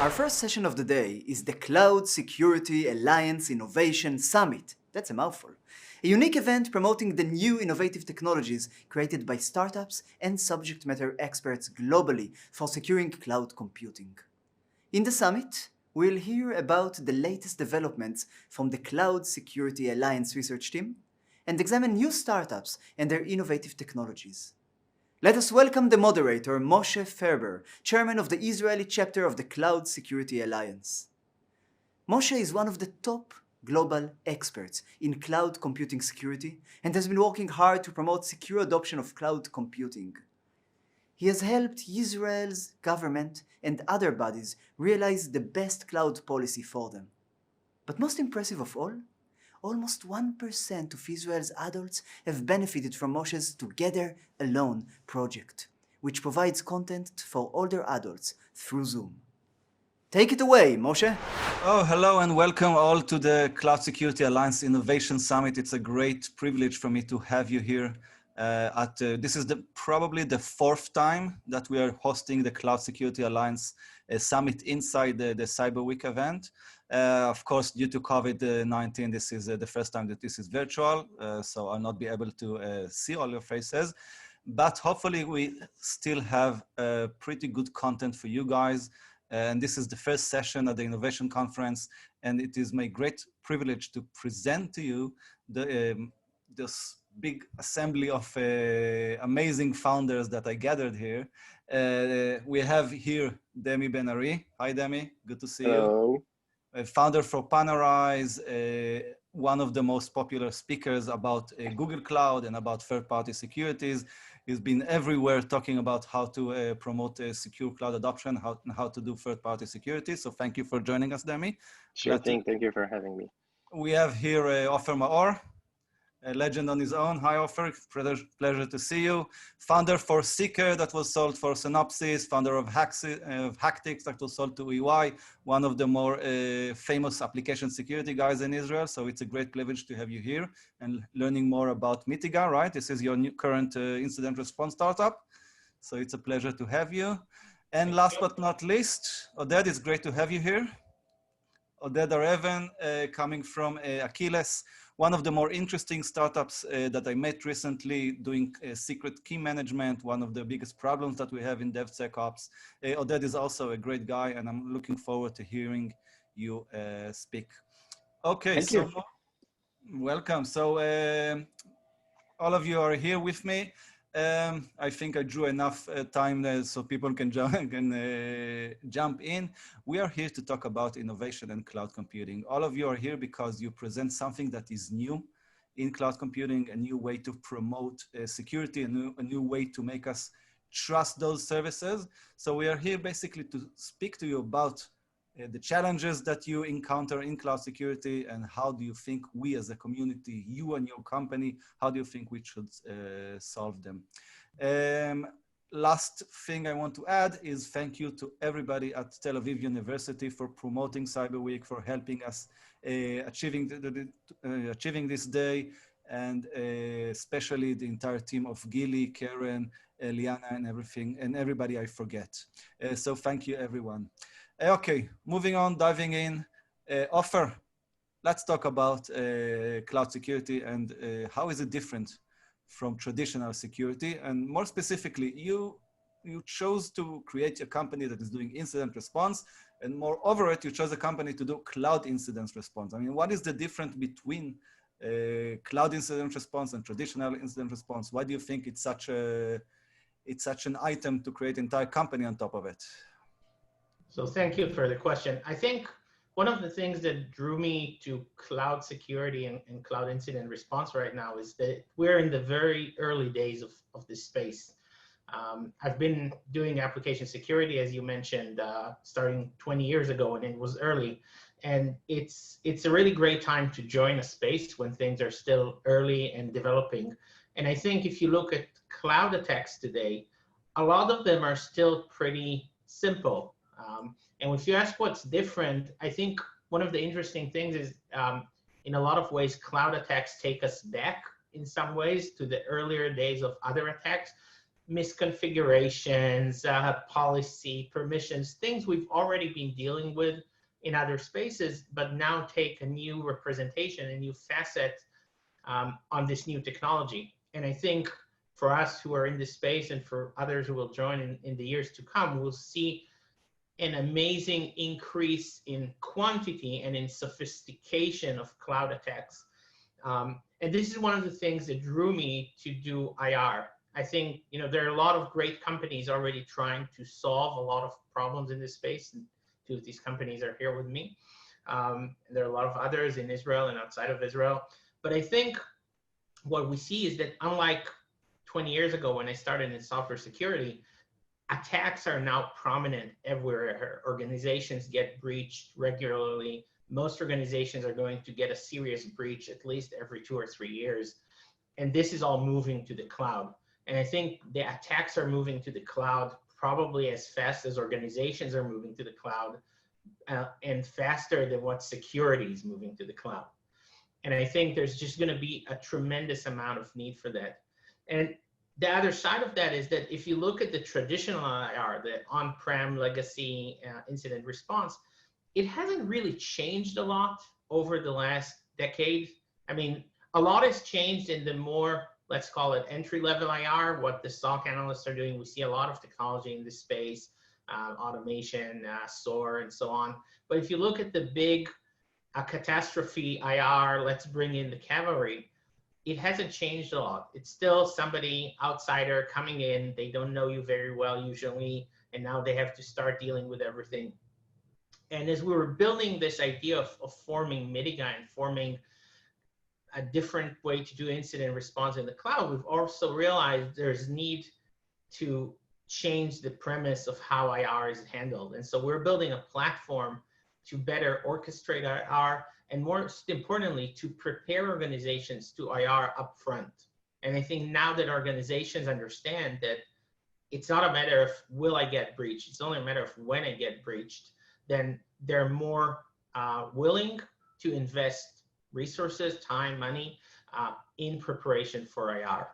Our first session of the day is the Cloud Security Alliance Innovation Summit. That's a mouthful. A unique event promoting the new innovative technologies created by startups and subject matter experts globally for securing cloud computing. In the summit, we'll hear about the latest developments from the Cloud Security Alliance research team and examine new startups and their innovative technologies. Let us welcome the moderator, Moshe Ferber, chairman of the Israeli chapter of the Cloud Security Alliance. Moshe is one of the top global experts in cloud computing security and has been working hard to promote secure adoption of cloud computing. He has helped Israel's government and other bodies realize the best cloud policy for them. But most impressive of all, almost 1% of Israel's adults have benefited from Moshe's Together Alone project, which provides content for older adults through Zoom. Take it away, Moshe. Oh, hello and welcome all to the Cloud Security Alliance Innovation Summit. It's a great privilege for me to have you here. This is probably the fourth time that we are hosting the Cloud Security Alliance Summit inside the Cyber Week event. Of course, due to COVID-19, this is the first time that this is virtual, so I'll not be able to see all your faces. But hopefully we still have pretty good content for you guys. And this is the first session at the Innovation Conference, and it is my great privilege to present to you this big assembly of amazing founders that I gathered here. We have here Demi Ben-Ari. Hi, Demi. Good to see you. Founder for Panorays, one of the most popular speakers about Google Cloud and about third-party securities. He's been everywhere talking about how to promote secure cloud adoption, how to do third-party security. So thank you for joining us, Demi. Sure thing. Thank you for having me. We have here Ofer Maor, a legend on his own. Hi, Ofer. Pleasure to see you. Founder for Seeker that was sold for Synopsys. Founder of Hacktix that was sold to EY, one of the more famous application security guys in Israel. So it's a great privilege to have you here and learning more about MITIGA, right? This is your new current incident response startup. So it's a pleasure to have you. And last but not least, Oded, it's great to have you here. Oded Hareven, coming from AKEYLESS, one of the more interesting startups that I met recently, doing secret key management, one of the biggest problems that we have in DevSecOps. Oded is also a great guy, and I'm looking forward to hearing you speak. Okay, Thank you. Welcome. So all of you are here with me. I think I drew enough time so people can jump in. We are here to talk about innovation and cloud computing. All of you are here because you present something that is new in cloud computing, a new way to promote security, a new way to make us trust those services. So we are here basically to speak to you about the challenges that you encounter in cloud security and how do you think we as a community, you and your company, how do you think we should solve them? Last thing I want to add is thank you to everybody at Tel Aviv University for promoting Cyber Week, for helping us achieving this day, and especially the entire team of Gili, Karen, Liana, and everybody I forget. So thank you, everyone. Okay, moving on, diving in. Ofer, let's talk about cloud security and how is it different from traditional security? And more specifically, you chose to create a company that is doing incident response, and moreover, you chose a company to do cloud incident response. I mean, what is the difference between cloud incident response and traditional incident response? Why do you think it's such an item to create an entire company on top of it? So thank you for the question. I think one of the things that drew me to cloud security and cloud incident response right now is that we're in the very early days of this space. I've been doing application security, as you mentioned, starting 20 years ago, and it was early. And it's a really great time to join a space when things are still early and developing. And I think if you look at cloud attacks today, a lot of them are still pretty simple. And if you ask what's different, I think one of the interesting things is in a lot of ways, cloud attacks take us back in some ways to the earlier days of other attacks. misconfigurations, policy, permissions, things we've already been dealing with in other spaces, but now take a new representation, a new facet on this new technology. And I think for us who are in this space and for others who will join in the years to come, we'll see an amazing increase in quantity and in sophistication of cloud attacks. And this is one of the things that drew me to do IR. I think, you know, there are a lot of great companies already trying to solve a lot of problems in this space. And two of these companies are here with me. There are a lot of others in Israel and outside of Israel. But I think what we see is that unlike 20 years ago when I started in software security, attacks are now prominent everywhere. Organizations get breached regularly. Most organizations are going to get a serious breach at least every 2 or 3 years. And this is all moving to the cloud. And I think the attacks are moving to the cloud probably as fast as organizations are moving to the cloud, and faster than what security is moving to the cloud. And I think there's just going to be a tremendous amount of need for that. And the other side of that is that if you look at the traditional IR, the on-prem legacy incident response, it hasn't really changed a lot over the last decade. I mean, a lot has changed in the more, let's call it entry-level IR, what the SOC analysts are doing. We see a lot of technology in this space, automation, SOAR, and so on. But if you look at the big catastrophe IR, let's bring in the cavalry, it hasn't changed a lot. It's still somebody outsider coming in. They don't know you very well usually, and now they have to start dealing with everything. And as we were building this idea of forming MITIGA and forming a different way to do incident response in the cloud, we've also realized there's need to change the premise of how IR is handled. And so we're building a platform to better orchestrate IR, and most importantly, to prepare organizations to IR upfront. And I think now that organizations understand that it's not a matter of will I get breached, it's only a matter of when I get breached, then they're more willing to invest resources, time, money in preparation for IR.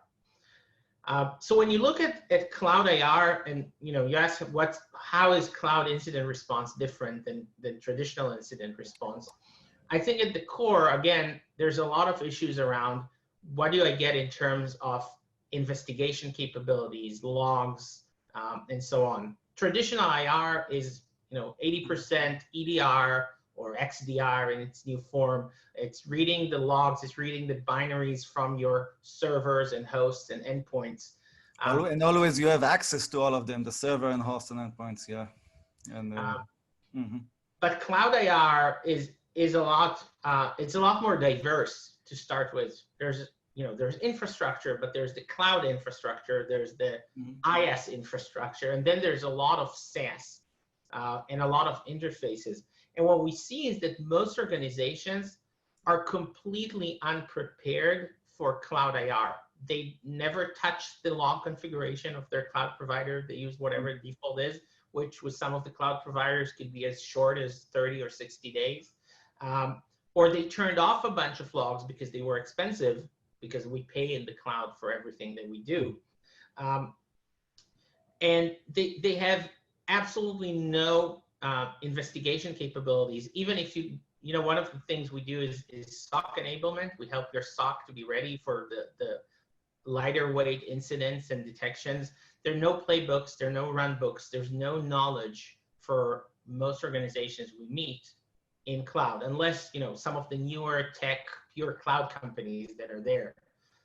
So when you look at cloud IR, and you ask how is cloud incident response different than traditional incident response? I think at the core, again, there's a lot of issues around what do I get in terms of investigation capabilities, logs, and so on. Traditional IR is 80% EDR or XDR in its new form. It's reading the logs, it's reading the binaries from your servers and hosts and endpoints. And always you have access to all of them, the server and host and endpoints, yeah. And, But cloud IR is a lot, it's a lot more diverse to start with. There's infrastructure, but there's the cloud infrastructure, there's the IS infrastructure, and then there's a lot of SaaS and a lot of interfaces. And what we see is that most organizations are completely unprepared for cloud IR. They never touch the log configuration of their cloud provider. They use whatever the default is, which with some of the cloud providers could be as short as 30 or 60 days. Or they turned off a bunch of logs because they were expensive, because we pay in the cloud for everything that we do. And they have absolutely no investigation capabilities. Even if one of the things we do is SOC enablement. We help your SOC to be ready for the lighter weight incidents and detections. There are no playbooks, there are no run books, there's no knowledge for most organizations we meet in cloud, unless some of the newer tech pure cloud companies that are there.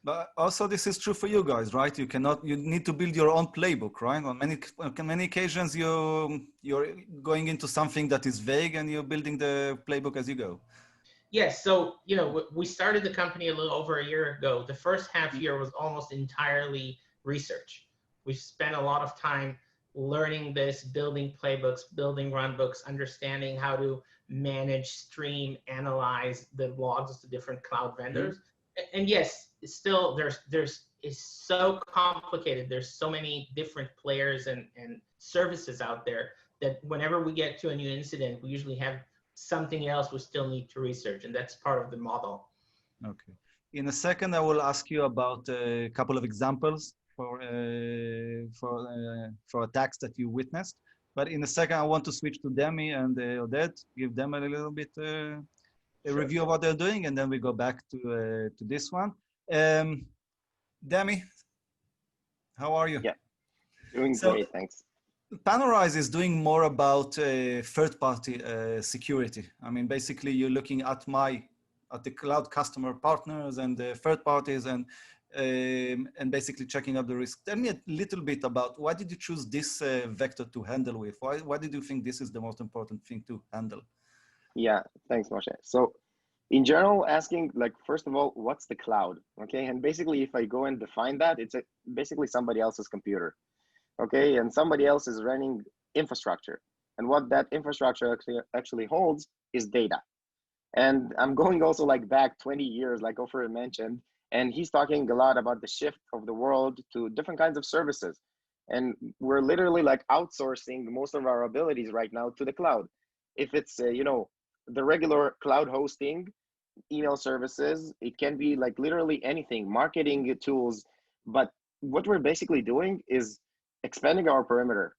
But also this is true for you guys, right? You need to build your own playbook, right? On many occasions, you're going into something that is vague and you're building the playbook as you go. Yes, so we started the company a little over a year ago. The first half year was almost entirely research. We spent a lot of time learning this, building playbooks, building run books, understanding how to manage, stream, analyze the logs of the different cloud vendors. And yes, still it's so complicated. There's so many different players and services out there that whenever we get to a new incident, we usually have something else we still need to research, and that's part of the model. Okay. In a second, I will ask you about a couple of examples for attacks that you witnessed. But in a second, I want to switch to Demi and Oded, give them a little bit a review of what they're doing, and then we go back to this one. Demi, how are you? Yeah, doing So, great, thanks. Panorays is doing more about third-party security. I mean, basically, you're looking at the cloud customer partners and the third parties, and basically checking up the risk. Tell me a little bit about why did you choose this vector to handle with? Why did you think this is the most important thing to handle? Yeah, thanks, Moshe. So, in general, asking like first of all, what's the cloud? Okay, and basically, if I go and define that, it's basically somebody else's computer. Okay, and somebody else is running infrastructure, and what that infrastructure actually holds is data. And I'm going also like back 20 years, like Ofer mentioned, and he's talking a lot about the shift of the world to different kinds of services. And we're literally like outsourcing most of our abilities right now to the cloud. If it's, the regular cloud hosting, email services, it can be like literally anything, marketing tools. But what we're basically doing is expanding our perimeter,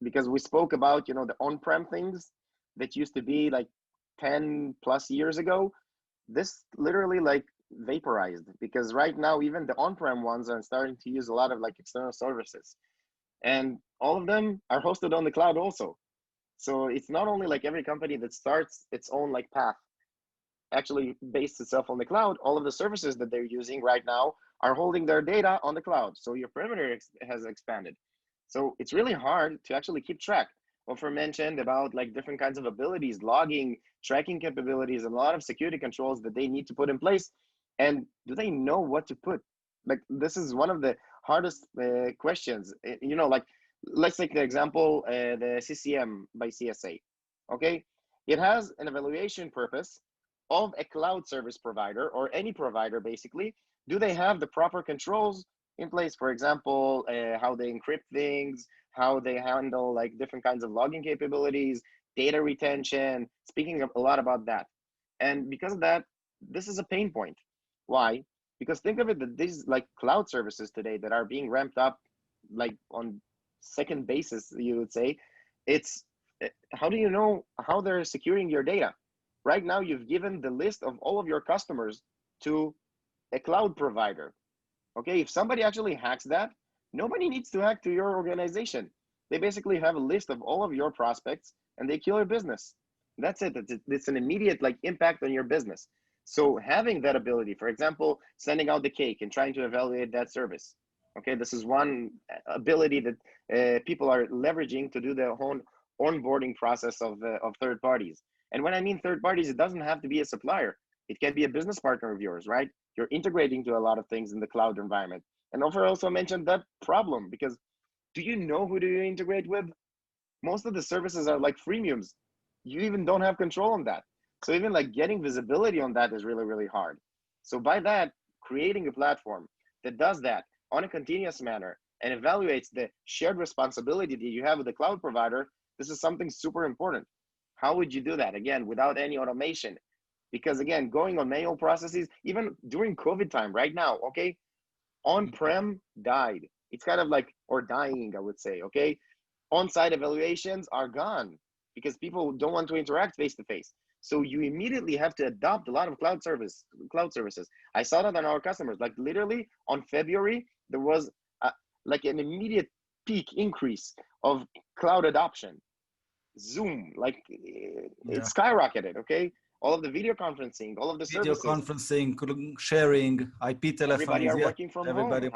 because we spoke about, the on-prem things that used to be like 10 plus years ago. This literally like vaporized, because right now even the on-prem ones are starting to use a lot of like external services, and all of them are hosted on the cloud also. So it's not only like every company that starts its own like path actually based itself on the cloud. All of the services that they're using right now are holding their data on the cloud, so your perimeter has expanded. So it's really hard to actually keep track. Ofer mentioned about like different kinds of abilities, logging, tracking capabilities, and a lot of security controls that they need to put in place. And do they know what to put? Like, this is one of the hardest questions. Like, let's take the example, the CCM by CSA. Okay, it has an evaluation purpose of a cloud service provider or any provider. Basically, do they have the proper controls in place? For example, how they encrypt things, how they handle like different kinds of logging capabilities, data retention, speaking a lot about that. And because of that, this is a pain point. Why? Because think of it that these like cloud services today that are being ramped up like on second basis, you would say, it's how do you know how they're securing your data? Right now, you've given the list of all of your customers to a cloud provider. Okay, if somebody actually hacks that, nobody needs to hack to your organization. They basically have a list of all of your prospects and they kill your business. That's it. It's an immediate like impact on your business. So having that ability, for example, sending out the cake and trying to evaluate that service. Okay, this is one ability that people are leveraging to do their own onboarding process of third parties. And when I mean third parties, it doesn't have to be a supplier. It can be a business partner of yours, right? You're integrating to a lot of things in the cloud environment. And Ofer also mentioned that problem, because do you know who do you integrate with? Most of the services are like freemiums. You even don't have control on that. So even like getting visibility on that is really, really hard. So by that, creating a platform that does that on a continuous manner and evaluates the shared responsibility that you have with the cloud provider, this is something super important. How would you do that? Again, without any automation. Because again, going on manual processes, even during COVID time right now, okay, on-prem died. It's kind of like, or dying, I would say, okay? On-site evaluations are gone because people don't want to interact face-to-face. So you immediately have to adopt a lot of cloud services. I saw that on our customers, like literally on February, there was like an immediate peak increase of cloud adoption. Zoom, like it skyrocketed, okay? All of the video conferencing, all of the services. Video conferencing, sharing, IP telephones. Everybody are working from home.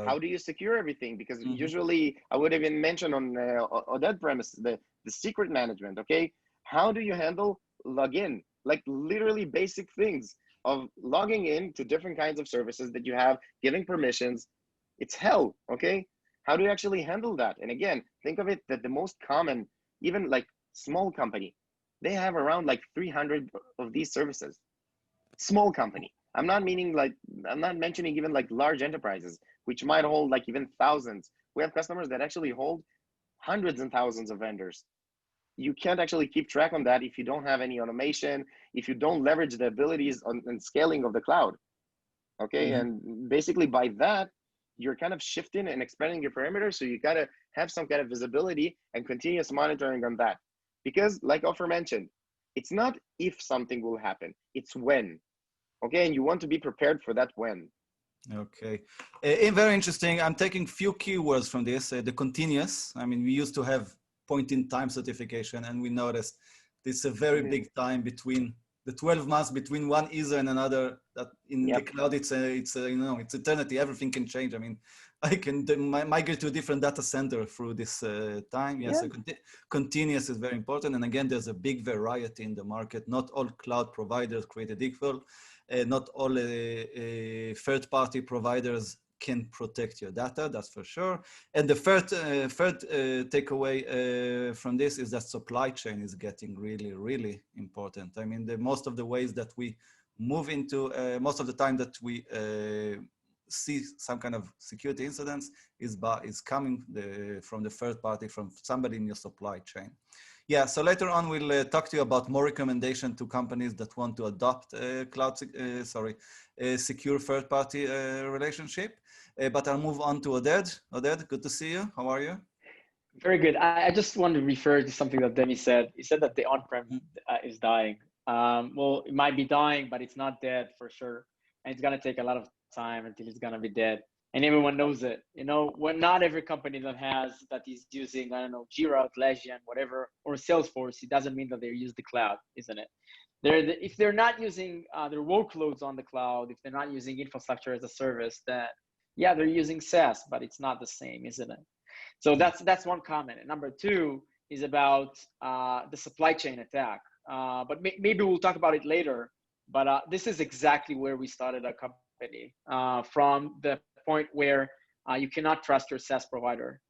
How do you secure everything? Because usually, I would even mention on Oded premise, the secret management, okay? How do you handle login? Like literally basic things of logging in to different kinds of services that you have, giving permissions. It's hell, okay? How do you actually handle that? And again, think of it that the most common, even like small company, they have around like 300 of these services. Small company. I'm not mentioning even like large enterprises, which might hold like even thousands. We have customers that actually hold hundreds and thousands of vendors. You can't actually keep track on that if you don't have any automation, if you don't leverage the abilities and scaling of the cloud. Okay, and basically by that, you're kind of shifting and expanding your perimeter. So you got to have some kind of visibility and continuous monitoring on that. Because like Ofer mentioned, it's not if something will happen, it's when. Okay, and you want to be prepared for that when. Okay, very interesting. I'm taking few keywords from this. The continuous. I mean, we used to have point-in-time certification, and we noticed this a very big time between the 12 months between one user and another. That in the cloud, it's eternity. Everything can change. I mean, I can migrate to a different data center through this time. Yes, so continuous is very important. And again, there's a big variety in the market. Not all cloud providers created equal. Not all third-party providers can protect your data, that's for sure. And the third takeaway from this is that supply chain is getting really, really important. I mean, most of the ways that we move into, most of the time that we see some kind of security incidents is coming from the third party, from somebody in your supply chain. Yeah, so later on we'll talk to you about more recommendation to companies that want to adopt secure third-party relationship. But I'll move on to Oded. Oded, good to see you. How are you? Very good. I just want to refer to something that Demi said. He said that the on-prem is dying. Well, it might be dying, but it's not dead for sure. And it's gonna take a lot of time until it's gonna be dead. And everyone knows it. You know, when not every company that is using, I don't know, Jira, Atlassian, whatever, or Salesforce, it doesn't mean that they use the cloud, isn't it? If they're not using their workloads on the cloud, if they're not using infrastructure as a service, then yeah, they're using SaaS, but it's not the same, isn't it? So that's one comment. And number two is about the supply chain attack. But maybe we'll talk about it later. But this is exactly where we started our company, from the point where you cannot trust your SaaS provider.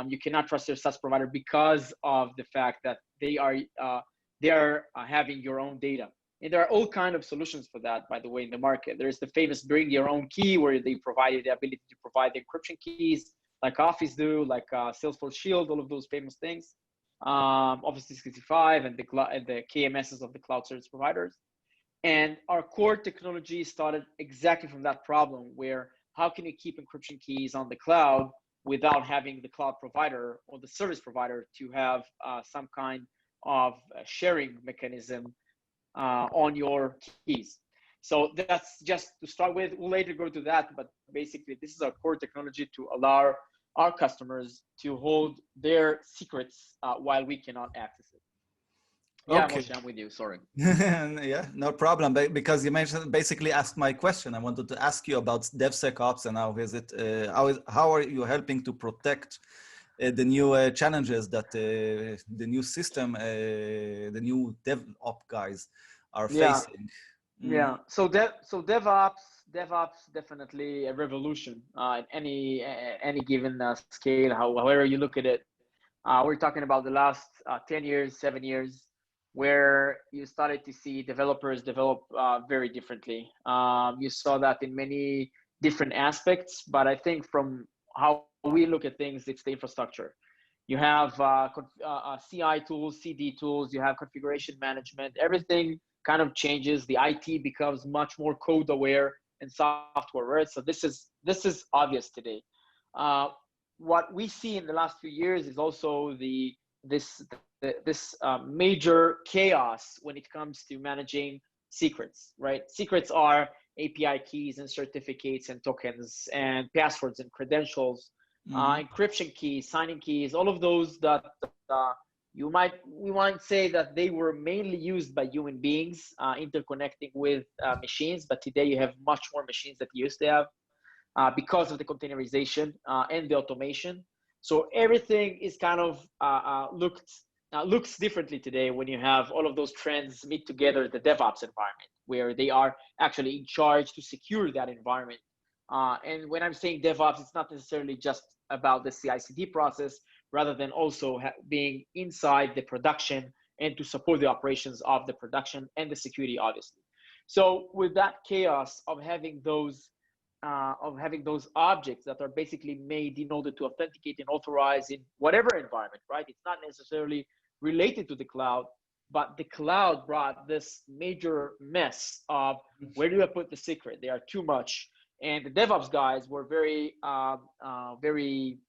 You cannot trust your SaaS provider because of the fact that they are having your own data. And there are all kinds of solutions for that, by the way, in the market. There's the famous bring your own key, where they provide the ability to provide the encryption keys, like Office do, like Salesforce Shield, all of those famous things. Office 365 and the KMSs of the cloud service providers. And our core technology started exactly from that problem, where how can you keep encryption keys on the cloud without having the cloud provider or the service provider to have some kind of sharing mechanism on your keys. So that's just to start with. We'll later go to that, but basically this is our core technology to allow our customers to hold their secrets while we cannot access it. Yeah, Okay. Moshe, I'm with you, sorry. Yeah, no problem. Because you mentioned, basically asked my question. I wanted to ask you about DevSecOps and how are you helping to protect the new challenges that the new system, the new DevOps guys are facing. Yeah. So DevOps definitely a revolution in any given scale. However you look at it, we're talking about the last 10 years, 7 years, where you started to see developers develop very differently. You saw that in many different aspects, but I think from how we look at things, it's the infrastructure. You have CI tools, CD tools, you have configuration management, everything kind of changes. The IT becomes much more code aware and software aware. So this is obvious today. What we see in the last few years is also this major chaos when it comes to managing secrets, right? Secrets are API keys and certificates and tokens and passwords and credentials, encryption keys, signing keys, all of those that we might say that they were mainly used by human beings interconnecting with machines, but today you have much more machines that you used to have because of the containerization and the automation. So everything is kind of looks differently today when you have all of those trends meet together, the DevOps environment, where they are actually in charge to secure that environment. And when I'm saying DevOps, it's not necessarily just about the CI/CD process, rather than also being inside the production and to support the operations of the production and the security, obviously. So with that chaos of having those objects that are basically made in order to authenticate and authorize in whatever environment, right? It's not necessarily related to the cloud, but the cloud brought this major mess of where do I put the secret? They are too much. And the DevOps guys were very, very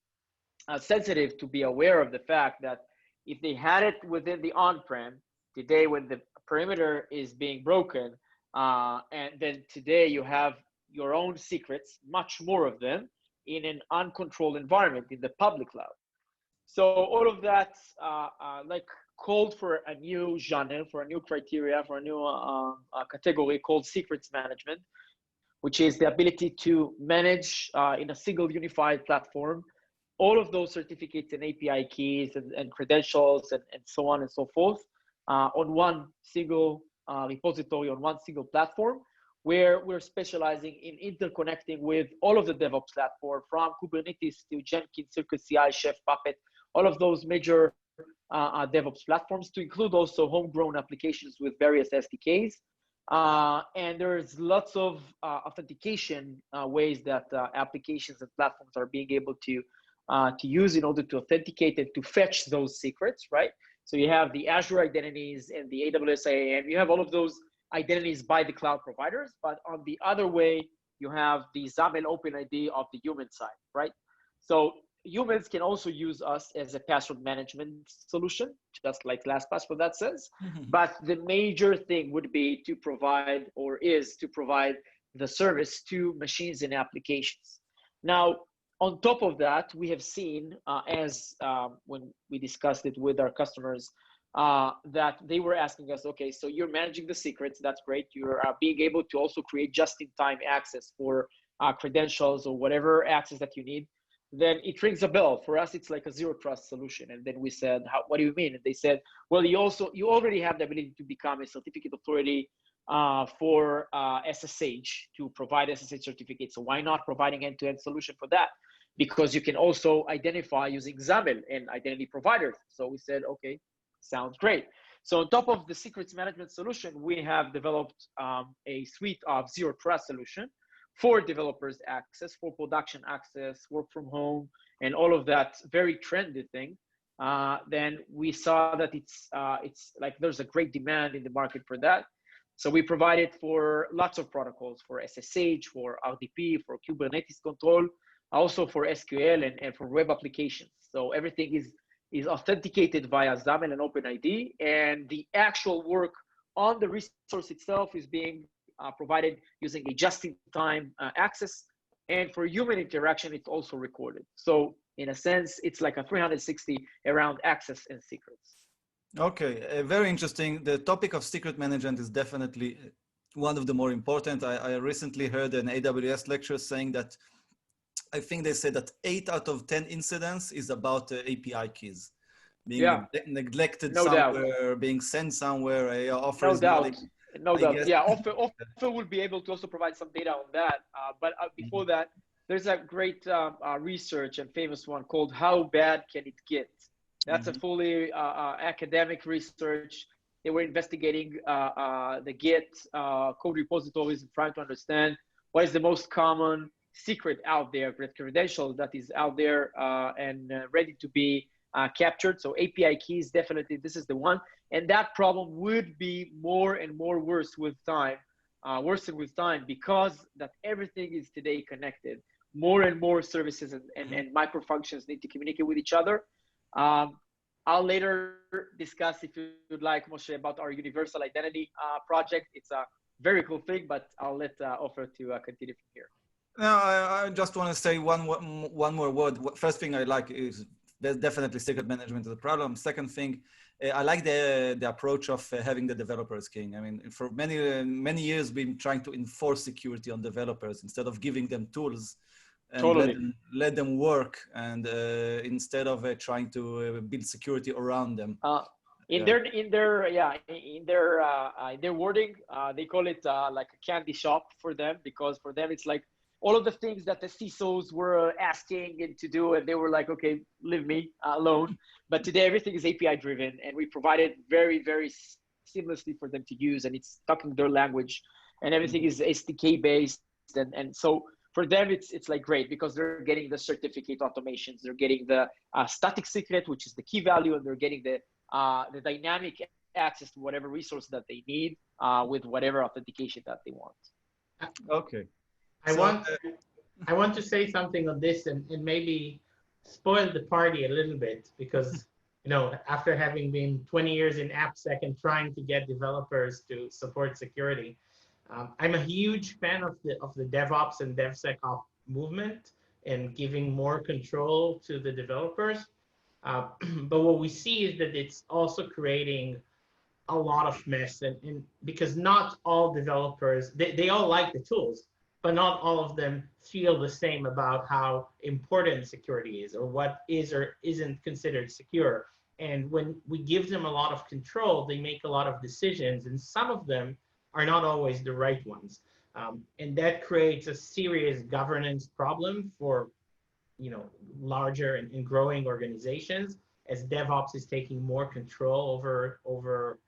sensitive to be aware of the fact that if they had it within the on-prem, today when the perimeter is being broken, and then today you have your own secrets, much more of them, in an uncontrolled environment in the public cloud. So all of that like called for a new genre, for a new criteria, for a new category called secrets management, which is the ability to manage in a single unified platform all of those certificates and API keys and credentials and so on and so forth on one single repository, on one single platform, where we're specializing in interconnecting with all of the DevOps platform, from Kubernetes to Jenkins, CircleCI, Chef, Puppet, all of those major DevOps platforms, to include also homegrown applications with various SDKs. And there's lots of authentication ways that applications and platforms are being able to use in order to authenticate and to fetch those secrets, right? So you have the Azure identities and the AWS IAM. You have all of those identities by the cloud providers, but on the other way, you have the XAML OpenID of the human side, right? So humans can also use us as a password management solution, just like LastPass, what that says. But the major thing would be to provide, or is to provide, the service to machines and applications. Now, on top of that, we have seen, when we discussed it with our customers, that they were asking us, okay, so you're managing the secrets, that's great. You're being able to also create just-in-time access for credentials or whatever access that you need. Then it rings a bell. For us, it's like a zero trust solution. And then we said, what do you mean? And they said, well, you already have the ability to become a certificate authority for SSH, to provide SSH certificates. So why not providing end-to-end solution for that? Because you can also identify using XAML and identity providers. So we said, okay, sounds great. So on top of the secrets management solution, we have developed a suite of zero trust solution for developers access, for production access, work from home, and all of that very trendy thing. Then we saw that it's like there's a great demand in the market for that. So we provide it for lots of protocols, for SSH, for RDP, for Kubernetes control, also for SQL and for web applications. So everything is authenticated via XAML and OpenID, and the actual work on the resource itself is being provided using a just-in-time access. And for human interaction, it's also recorded. So in a sense, it's like a 360 around access and secrets. Okay, very interesting. The topic of secret management is definitely one of the more important. I recently heard an AWS lecture saying that, I think they said that 8 out of 10 incidents is about API keys being neglected somewhere, being sent somewhere. Ofer is nodding. No doubt. Yeah, Ofer will be able to also provide some data on that. But before that, there's a great research and famous one called "How Bad Can It Get?" That's a fully academic research. They were investigating the Git code repositories and trying to understand what is the most common secret out there, credential that is out there and ready to be captured. So API keys, definitely, this is the one. And that problem would be more and more worse with time, because that everything is today connected. More and more services and micro functions need to communicate with each other. I'll later discuss, if you'd like, Moshe, about our universal identity project. It's a very cool thing, but I'll let Ofer to continue from here. No, I just want to say one more word. First thing I like is there's definitely secret management is a problem. Second thing, I like the approach of having the developers king. I mean, for many years, we've been trying to enforce security on developers instead of giving them tools and let them work, and instead of trying to build security around them. In their wording, they call it like a candy shop for them, because for them it's like all of the things that the CISOs were asking and to do, and they were like, okay, leave me alone. But today everything is API driven, and we provide it very, very seamlessly for them to use, and it's talking their language, and everything is SDK based, and so for them it's like great, because they're getting the certificate automations, they're getting the static secret, which is the key value, and they're getting the dynamic access to whatever resource that they need with whatever authentication that they want. Okay. I want I want to say something on this and maybe spoil the party a little bit because after having been 20 years in AppSec and trying to get developers to support security, I'm a huge fan of the DevOps and DevSecOps movement and giving more control to the developers. But what we see is that it's also creating a lot of mess and because not all developers, they all like the tools, but not all of them feel the same about how important security is or what is or isn't considered secure. And when we give them a lot of control, they make a lot of decisions, and some of them are not always the right ones. And that creates a serious governance problem for larger and growing organizations as DevOps is taking more control over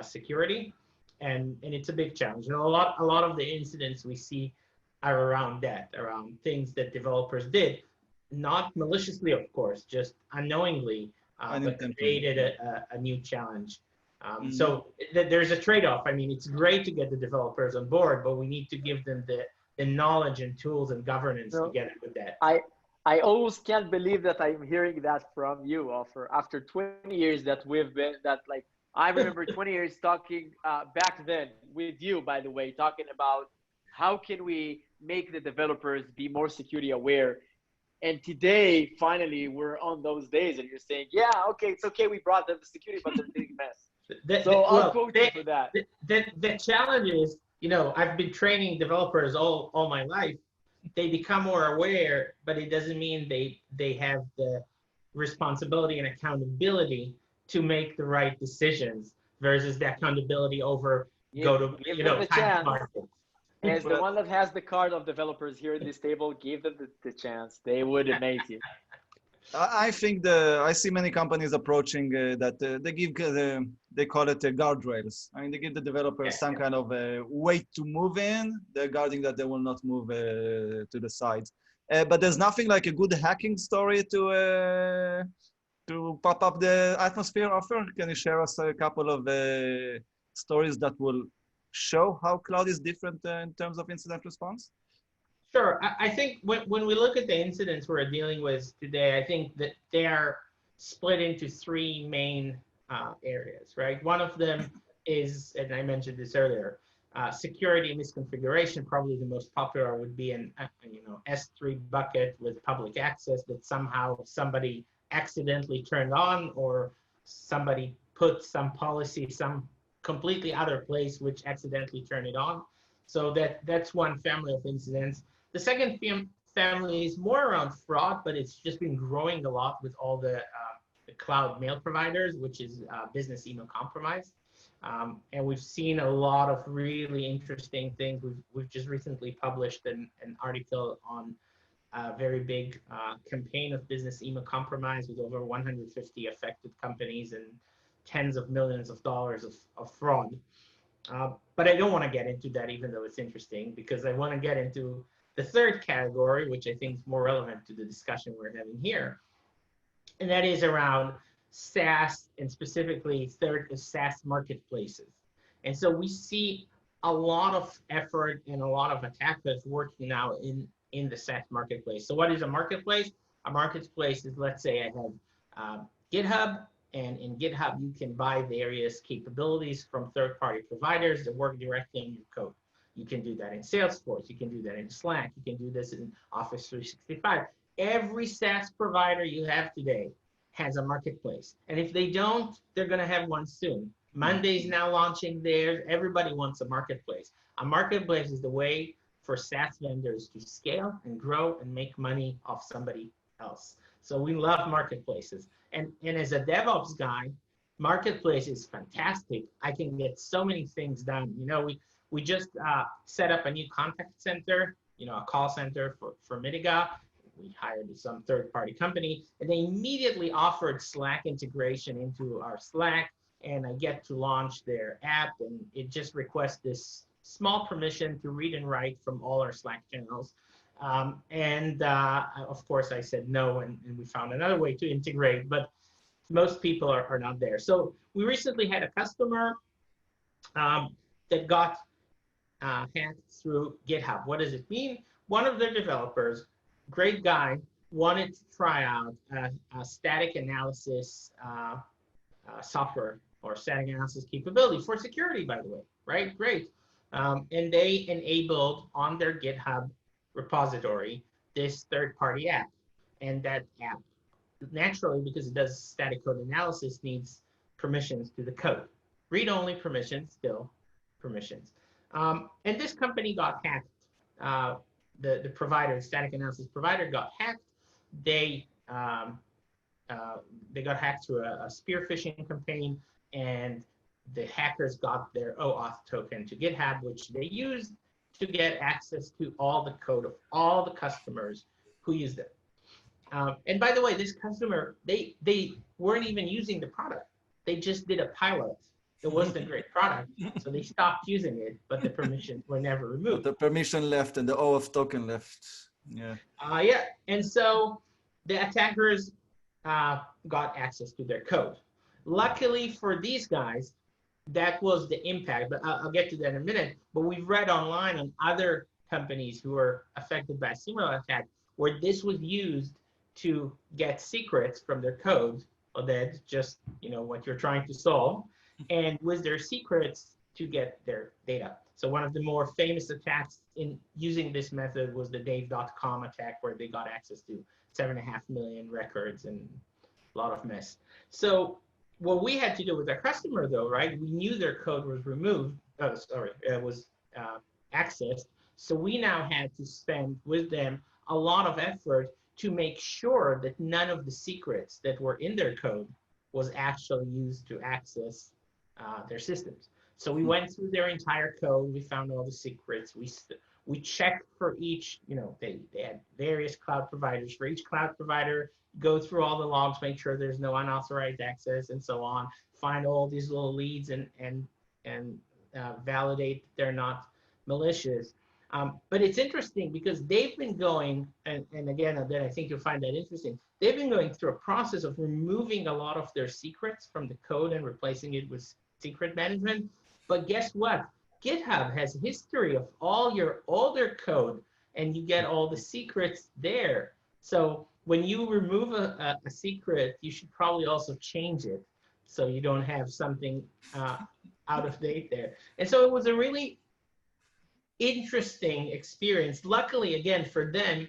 security, and it's a big challenge. And a lot of the incidents we see are around things that developers did, not maliciously, of course, just unknowingly, but created a new challenge. So there's a trade-off. I mean, it's great to get the developers on board, but we need to give them the knowledge and tools and governance together with that. I almost can't believe that I'm hearing that from you, Ofer, after 20 years that we've been, I remember 20 years talking back then with you, by the way, talking about how can we make the developers be more security aware. And today, finally, we're on those days and you're saying, yeah, okay, it's okay, we brought them the security, but they're a big mess. I'll quote you for that. The challenge is, I've been training developers all my life. They become more aware, but it doesn't mean they have the responsibility and accountability to make the right decisions versus the accountability over go to time market. As the one that has the card of developers here at this table, give them the chance. They would amaze you. I think I see many companies approaching that they give they call it guardrails. I mean, they give the developers some kind of way to move in. They're guarding that they will not move to the sides. But there's nothing like a good hacking story to pop up the atmosphere. Ofer, can you share us a couple of stories that will show how cloud is different in terms of incident response? Sure. I think when we look at the incidents we're dealing with today, I think that they are split into three main areas, right? One of them is, and I mentioned this earlier, security misconfiguration. Probably the most popular would be an S3 bucket with public access that somehow somebody accidentally turned on, or somebody put some policy some completely other place which accidentally turned it on. So that's one family of incidents. The second family is more around fraud, but it's just been growing a lot with all the cloud mail providers, which is business email compromise. And we've seen a lot of really interesting things. We've just recently published an article on a very big campaign of business email compromise with over 150 affected companies and tens of millions of dollars of fraud. But I don't want to get into that, even though it's interesting, because I want to get into the third category, which I think is more relevant to the discussion we're having here. And that is around SaaS, and specifically third is SaaS marketplaces. And so we see a lot of effort and a lot of attackers working now in the SaaS marketplace. So what is a marketplace? A marketplace is, let's say I have GitHub, and in GitHub, you can buy various capabilities from third-party providers that work directly in your code. You can do that in Salesforce. You can do that in Slack. You can do this in Office 365. Every SaaS provider you have today has a marketplace. And if they don't, they're going to have one soon. Monday's now launching theirs. Everybody wants a marketplace. A marketplace is the way for SaaS vendors to scale and grow and make money off somebody else. So we love marketplaces. And as a DevOps guy, marketplace is fantastic. I can get so many things done. We just set up a new contact center, a call center for MITIGA. We hired some third-party company, and they immediately offered Slack integration into our Slack, and I get to launch their app, and it just requests this small permission to read and write from all our Slack channels. Of course, I said no, and we found another way to integrate, but most people are not there. So we recently had a customer that got hacked through GitHub. What does it mean? one of their developers, great guy, wanted to try out a static analysis software or static analysis capability for security, by the way, right? Great. And they enabled on their GitHub repository this third-party app. And that app, naturally, because it does static code analysis, needs permissions to the code. Read-only permissions, still permissions. And this company got hacked. The provider, the static analysis provider, got hacked. They got hacked through a spear phishing campaign, and the hackers got their OAuth token to GitHub, which they used to get access to all the code of all the customers who used it. And by the way, this customer, they weren't even using the product. They just did a pilot. It wasn't a great product, so they stopped using it, but the permissions were never removed. But the permission left and the OAuth token left. Yeah. Yeah, and so the attackers got access to their code. Luckily for these guys, that was the impact, but I'll get to that in a minute. But we've read online on other companies who were affected by a similar attack where this was used to get secrets from their code, or that's just what you're trying to solve, and with their secrets to get their data. So one of the more famous attacks in using this method was the Dave.com attack, where they got access to 7.5 million records and a lot of mess. So what we had to do with our customer, though, right? We knew their code was removed. Was accessed. So we now had to spend with them a lot of effort to make sure that none of the secrets that were in their code was actually used to access their systems. So we went through their entire code. We found all the secrets. We checked for each, they had various cloud providers. For each cloud provider, go through all the logs, make sure there's no unauthorized access and so on, find all these little leads and validate they're not malicious. But it's interesting because they've been going, and again, then I think you'll find that interesting, they've been going through a process of removing a lot of their secrets from the code and replacing it with secret management. But guess what? GitHub has history of all their code, and you get all the secrets there. So when you remove a secret, you should probably also change it so you don't have something out of date there. And so it was a really interesting experience. Luckily, again, for them,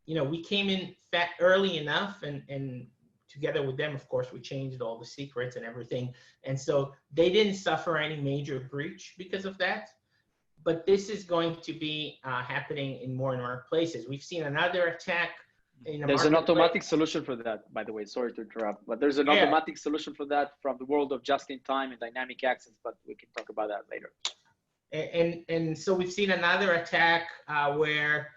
we came in early enough, and together with them, of course, we changed all the secrets and everything. And so they didn't suffer any major breach because of that. But this is going to be happening in more and more places. We've seen another attack. There's an automatic solution for that, by the way. Sorry to interrupt, but there's an automatic solution for that from the world of just-in-time and dynamic access, but we can talk about that later. And so we've seen another attack where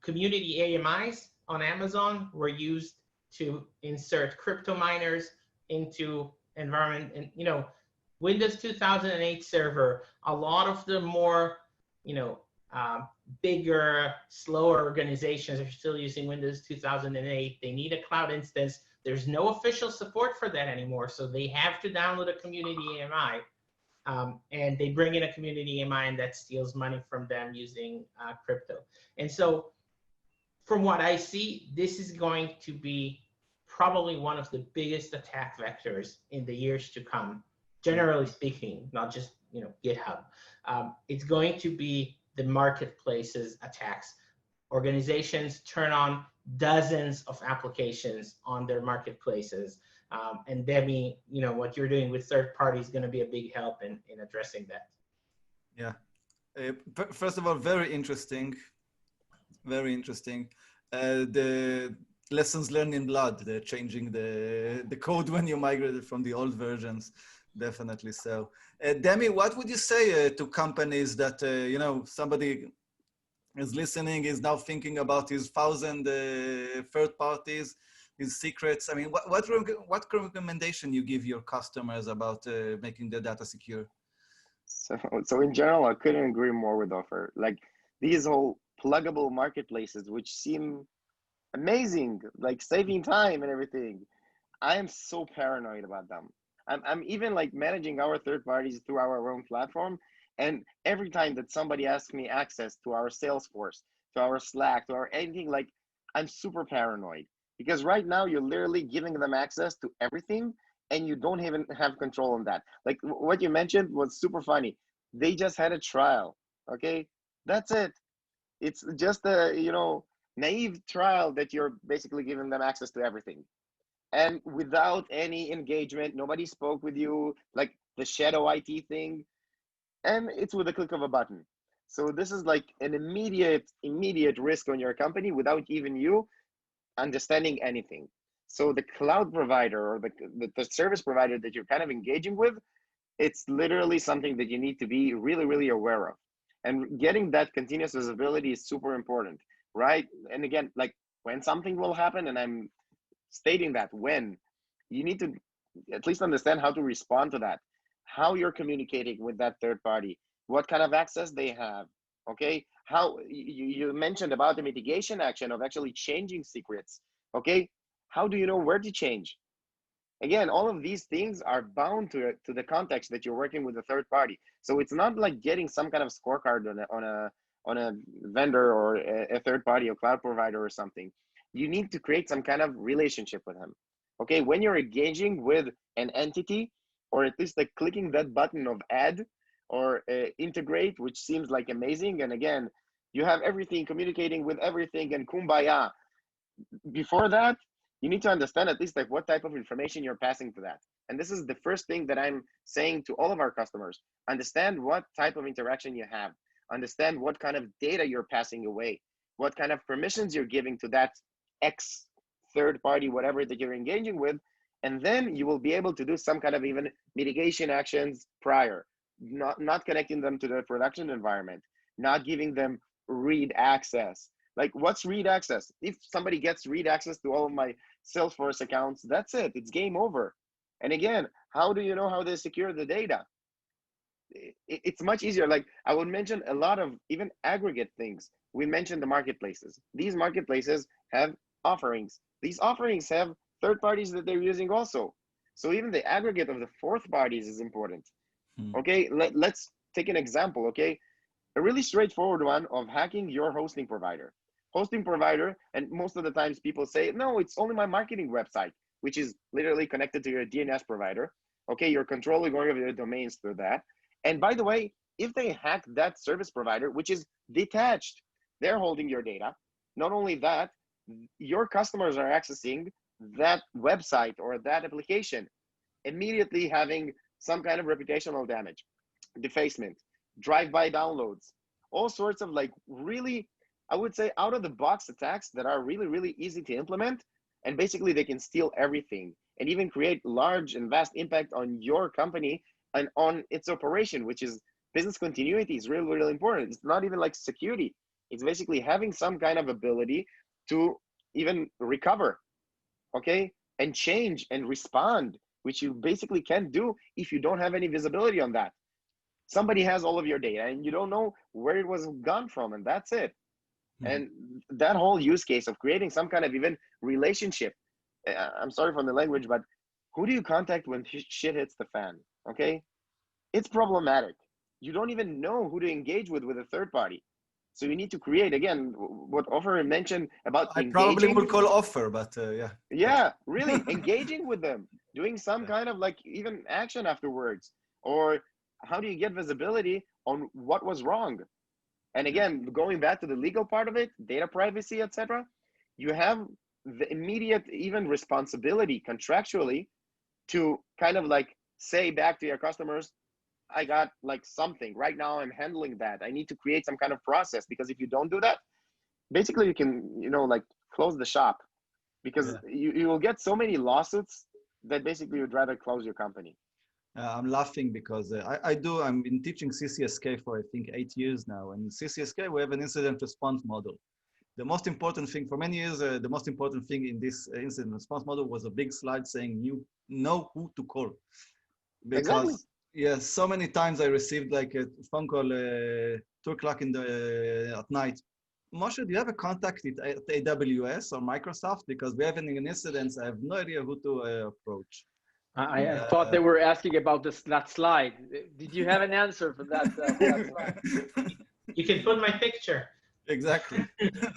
community AMIs on Amazon were used to insert crypto miners into environment. And Windows 2008 server, a lot of the more bigger, slower organizations are still using Windows 2008. They need a cloud instance. There's no official support for that anymore, so they have to download a community AMI. And they bring in a community AMI, and that steals money from them using crypto. And so from what I see, this is going to be probably one of the biggest attack vectors in the years to come, generally speaking, not just GitHub. It's going to be the marketplace's attacks. Organizations turn on dozens of applications on their marketplaces. And Demi, what you're doing with third parties is going to be a big help in addressing that. Yeah. First of all, very interesting. Very interesting. The lessons learned in blood, the changing the code when you migrated from the old versions. Definitely so. Demi, what would you say to companies that, somebody is listening, is now thinking about his 1,000 third parties, his secrets? I mean, what recommendation you give your customers about making their data secure? So in general, I couldn't agree more with Ofer. Like these whole pluggable marketplaces, which seem amazing, like saving time and everything. I am so paranoid about them. I'm even like managing our third parties through our own platform. And every time that somebody asks me access to our Salesforce, to our Slack, to our anything, like, I'm super paranoid because right now you're literally giving them access to everything and you don't even have control on that. Like what you mentioned was super funny. They just had a trial. Okay. That's it. It's just a, naive trial that you're basically giving them access to everything. And without any engagement, nobody spoke with you, like the shadow IT thing, and it's with a click of a button. So this is like an immediate risk on your company without even you understanding anything. So the cloud provider or the service provider that you're kind of engaging with, it's literally something that you need to be really, really aware of. And getting that continuous visibility is super important, right? And again, like when something will happen, and I'm stating that when, you need to at least understand how to respond to that, how you're communicating with that third party, what kind of access they have. Okay, how you mentioned about the mitigation action of actually changing secrets. Okay, how do you know where to change? Again, all of these things are bound to the context that you're working with a third party. So it's not like getting some kind of scorecard on a vendor or a third party or cloud provider or something. You need to create some kind of relationship with him. Okay, when you're engaging with an entity, or at least like clicking that button of add or integrate, which seems like amazing. And again, you have everything communicating with everything and kumbaya. Before that, you need to understand at least like what type of information you're passing to that. And this is the first thing that I'm saying to all of our customers. Understand what type of interaction you have. Understand what kind of data you're passing away, what kind of permissions you're giving to that X third party, whatever that you're engaging with. And then you will be able to do some kind of even mitigation actions prior, not connecting them to the production environment, not giving them read access. Like, what's read access? If somebody gets read access to all of my Salesforce accounts, that's it. It's game over. And again, how do you know how they secure the data? It's much easier. Like, I would mention a lot of even aggregate things. We mentioned the marketplaces. These marketplaces have offerings. These offerings have third parties that they're using also. So even the aggregate of the fourth parties is important. Okay, let's take an example. Okay, a really straightforward one of hacking your hosting provider. Hosting provider, and most of the times people say, no, it's only my marketing website, which is literally connected to your DNS provider. Okay, you're controlling all of your domains through that. And by the way, if they hack that service provider, which is detached, they're holding your data. Not only that, your customers are accessing that website or that application, immediately having some kind of reputational damage, defacement, drive-by downloads, all sorts of like really, I would say, out of the box attacks that are really, really easy to implement. And basically they can steal everything and even create large and vast impact on your company and on its operation, which is business continuity is really, really important. It's not even like security. It's basically having some kind of ability to even recover, okay, and change and respond, which you basically can't do if you don't have any visibility on that. Somebody has all of your data and you don't know where it was gone from, and that's it. And that whole use case of creating some kind of even relationship, I'm sorry for the language, but who do you contact when shit hits the fan? Okay, it's problematic. You don't even know who to engage with a third party. So you need to create, again, what Ofer mentioned about I engaging. probably will call Ofer, but yeah. Yeah, really engaging with them, doing some kind of like even action afterwards. Or how do you get visibility on what was wrong? And again, going back to the legal part of it, data privacy, etc., you have the immediate even responsibility contractually to kind of like say back to your customers, I got like something right now, I'm handling that. I need to create some kind of process, because if you don't do that, basically you can, like close the shop, because you will get so many lawsuits that basically you'd rather close your company. I'm laughing because I've been teaching CCSK for I think 8 years now, and in CCSK we have an incident response model. The most important thing for many years, the most important thing in this incident response model was a big slide saying you know who to call. Because exactly. so many times I received like a phone call 2:00 at night. Moshe, do you have a contact at AWS or Microsoft? Because we're having an incident, I have no idea who to approach. I thought they were asking about that slide. Did you have an answer for that, slide? You can put my picture. Exactly.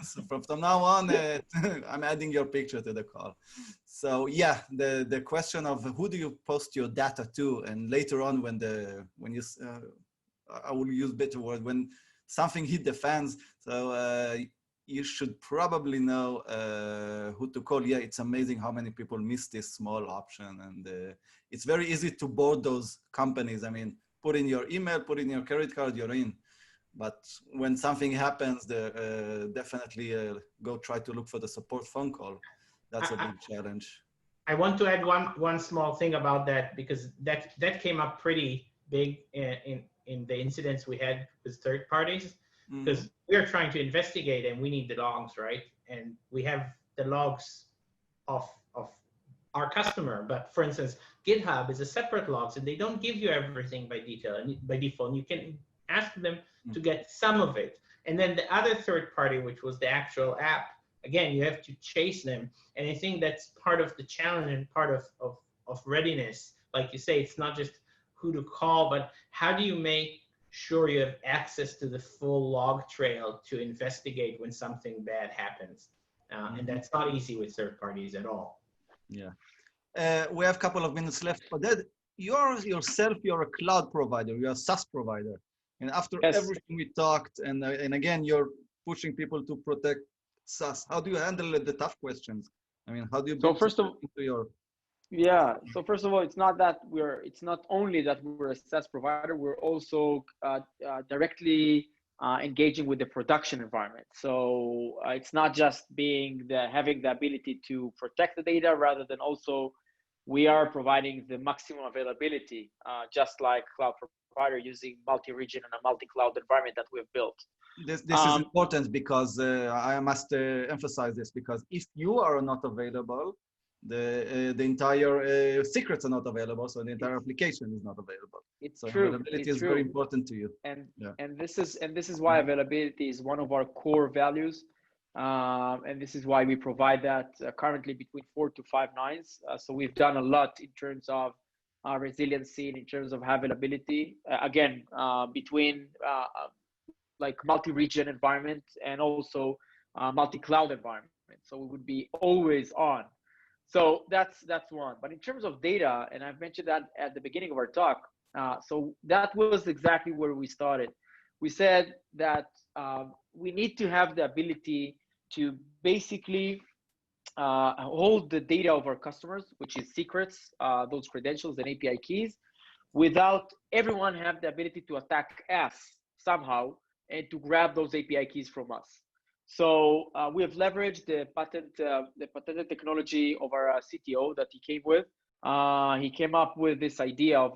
So from now on, I'm adding your picture to the call. So yeah, the question of who do you post your data to, and later on when you I will use better word, when something hit the fans. So you should probably know who to call. Yeah, it's amazing how many people miss this small option, and it's very easy to board those companies. I mean, put in your email, put in your credit card, you're in. But when something happens, definitely go try to look for the support phone call. That's a big challenge. I want to add one small thing about that, because that came up pretty big in the incidents we had with third parties, because we are trying to investigate and we need the logs, right? And we have the logs of our customer, but for instance, GitHub is a separate logs, and they don't give you everything by default. You can ask them to get some of it. And then the other third party, which was the actual app, again, you have to chase them. And I think that's part of the challenge and part of readiness. Like you say, it's not just who to call, but how do you make sure you have access to the full log trail to investigate when something bad happens? And that's not easy with third parties at all. Yeah. We have a couple of minutes left, but you're yourself, you're a cloud provider, you're a SaaS provider. And after everything we talked, and again, you're pushing people to protect SaaS. How do you handle the tough questions? I mean, how do you? So first of all, it's not only that we're a SaaS provider, we're also directly engaging with the production environment. So it's not just having the ability to protect the data, rather than also we are providing the maximum availability, just like cloud provider, using multi-region and a multi-cloud environment that we've built. This is important, because I must emphasize this, because if you are not available, the entire secrets are not available, so the entire application is not available. It's so true. Availability it's is true. very important to you. And this is why availability is one of our core values. And this is why we provide that currently between 4 to 5 nines. So we've done a lot in terms of resiliency and in terms of availability. Again, between like multi-region environment and also multi-cloud environment. So we would be always on. So that's one. But in terms of data, and I've mentioned that at the beginning of our talk, so that was exactly where we started. We said that we need to have the ability to basically hold the data of our customers, which is secrets, those credentials and API keys, without everyone have the ability to attack us somehow and to grab those API keys from us. So we have leveraged the patented technology of our CTO that he came with. He came up with this idea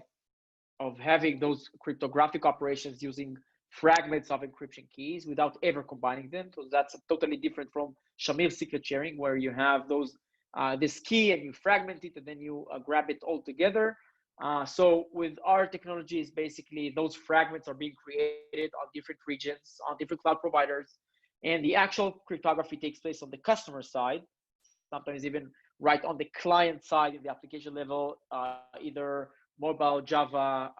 of having those cryptographic operations using fragments of encryption keys without ever combining them. So that's totally different from Shamir secret sharing, where you have those this key and you fragment it and then you grab it all together. So with our technologies, basically those fragments are being created on different regions, on different cloud providers, and the actual cryptography takes place on the customer side, sometimes even right on the client side in the application level, either mobile, Java,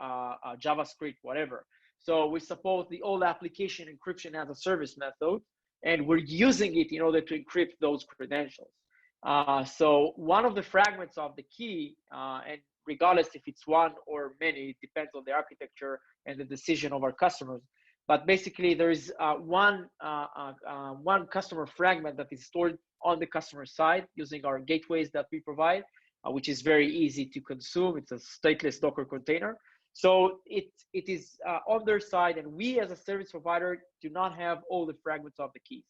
JavaScript, whatever. So we support the old application encryption as a service method, and we're using it in order to encrypt those credentials. So one of the fragments of the key, and regardless if it's one or many, it depends on the architecture and the decision of our customers. But basically, there is one customer fragment that is stored on the customer side using our gateways that we provide, which is very easy to consume. It's a stateless Docker container. So it is on their side, and we as a service provider do not have all the fragments of the keys.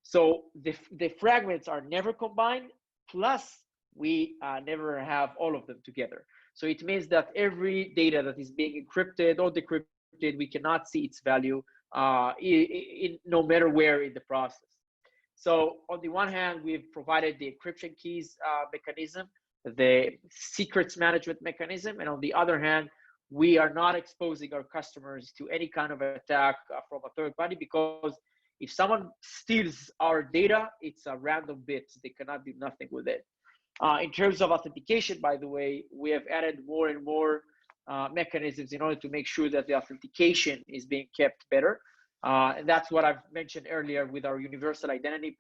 So the fragments are never combined, plus we never have all of them together. So it means that every data that is being encrypted or decrypted, we cannot see its value no matter where in the process. So on the one hand, we've provided the encryption keys mechanism, the secrets management mechanism, and on the other hand, we are not exposing our customers to any kind of attack from a third party, because if someone steals our data, it's a random bit. They cannot do nothing with it. In terms of authentication, by the way, we have added more and more mechanisms in order to make sure that the authentication is being kept better. And that's what I've mentioned earlier with our universal identity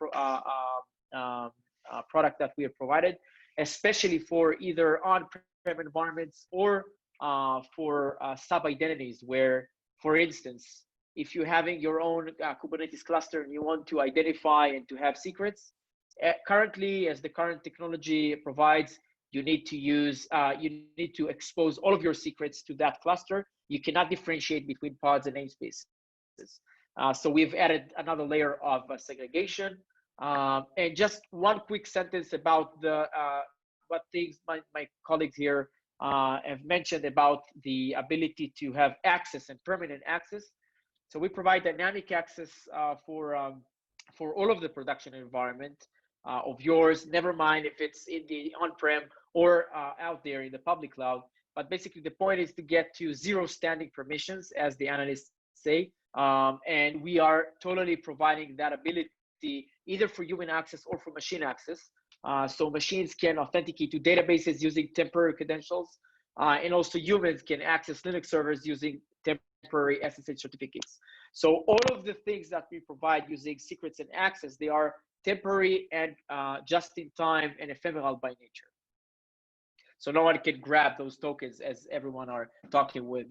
product that we have provided, especially for either on-prem environments or for sub-identities where, for instance, if you're having your own Kubernetes cluster and you want to identify and to have secrets, currently, as the current technology provides, you need to expose all of your secrets to that cluster. You cannot differentiate between pods and namespaces. So we've added another layer of segregation. And just one quick sentence about what things my colleagues here have mentioned about the ability to have access and permanent access. So we provide dynamic access for all of the production environment of yours, never mind if it's in the on-prem or out there in the public cloud. But basically the point is to get to zero standing permissions, as the analysts say. And we are totally providing that ability either for human access or for machine access. So machines can authenticate to databases using temporary credentials, and also humans can access Linux servers using temporary SSH certificates. So all of the things that we provide using secrets and access, they are temporary and just in time and ephemeral by nature. So no one can grab those tokens, as everyone are talking with,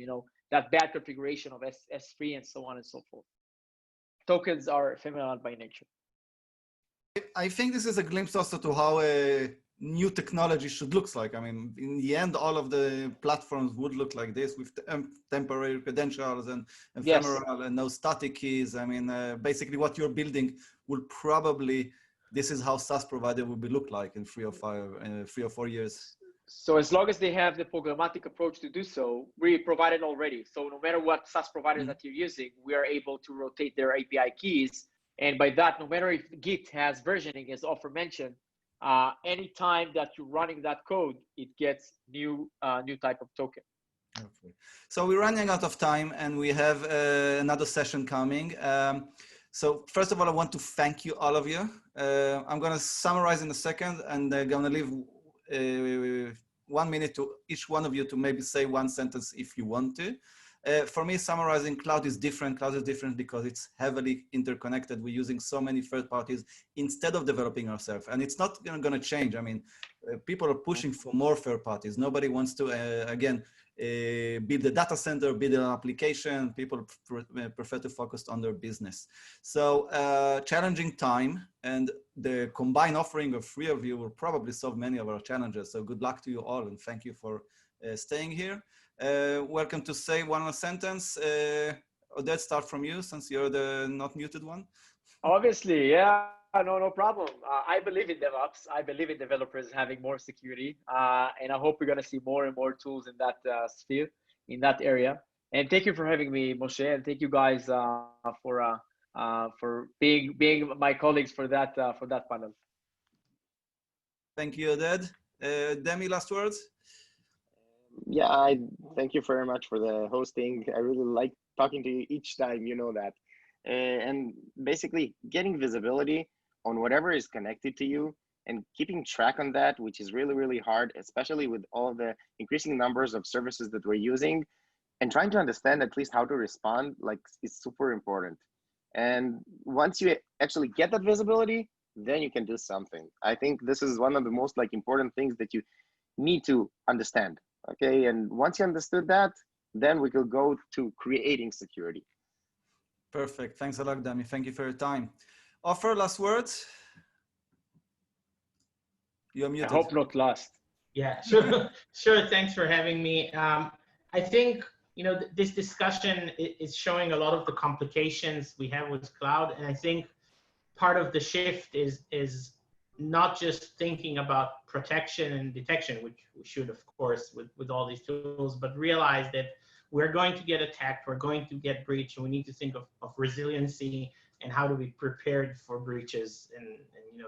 that bad configuration of S3 and so on and so forth. Tokens are ephemeral by nature. I think this is a glimpse also to how a new technology should look like. I mean, in the end, all of the platforms would look like this with temporary credentials and ephemeral and no static keys. I mean, basically what you're building will probably, this is how SaaS provider will be look like in 3 or 4 years. So as long as they have the programmatic approach to do so, we provide it already. So no matter what SaaS provider that you're using, we are able to rotate their API keys. And by that, no matter if Git has versioning, as Ofer mentioned, anytime that you're running that code, it gets new type of token. Okay. So we're running out of time and we have another session coming. So first of all, I want to thank you, all of you. I'm going to summarize in a second, and I'm going to leave 1 minute to each one of you to maybe say one sentence if you want to. For me, summarizing cloud is different. Cloud is different because it's heavily interconnected. We're using so many third parties instead of developing ourselves. And it's not going to change. I mean, people are pushing for more third parties. Nobody wants to, again, build a data center, build an application. People prefer to focus on their business. So challenging time, and the combined offering of 3 of you will probably solve many of our challenges. So good luck to you all, and thank you for staying here. Welcome to say one more sentence. Oded, start from you since you're the not muted one. Obviously, yeah, no problem. I believe in DevOps. I believe in developers having more security, and I hope we're going to see more and more tools in that sphere, in that area. And thank you for having me, Moshe, and thank you guys for being my colleagues for that panel. Thank you, Oded. Demi, last words. Yeah, I thank you very much for the hosting. I really like talking to you each time, you know that. And basically getting visibility on whatever is connected to you and keeping track on that, which is really, really hard, especially with all the increasing numbers of services that we're using, and trying to understand at least how to respond, like, is super important. And once you actually get that visibility, then you can do something. I think this is one of the most important things that you need to understand. Okay, and once you understood that, then we could go to creating security. Perfect. Thanks a lot, Demi. Thank you for your time. Ofer, last words? You're muted. I hope not last. Yeah, sure. Sure. Thanks for having me. I think, this discussion is showing a lot of the complications we have with cloud. And I think part of the shift is not just thinking about protection and detection, which we should, of course, with all these tools, but realize that we're going to get attacked, we're going to get breached, and we need to think of resiliency and how to be prepared for breaches. And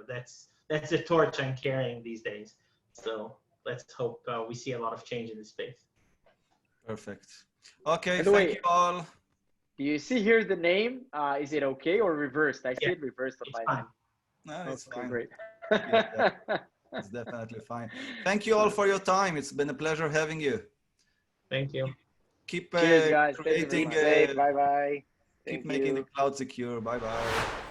that's the torch I'm carrying these days. So let's hope we see a lot of change in this space. Perfect. Okay, thank you all. Do you see here the name? Is it okay or reversed? I see it reversed on my fine. name. No, it's okay, fine. Great. Yeah. It's definitely fine. Thank you all for your time. It's been a pleasure having you. Thank you. Keep Cheers, guys. Thank you very creating, much. Safe. Bye bye. keep Thank making you. the cloud secure. Bye bye.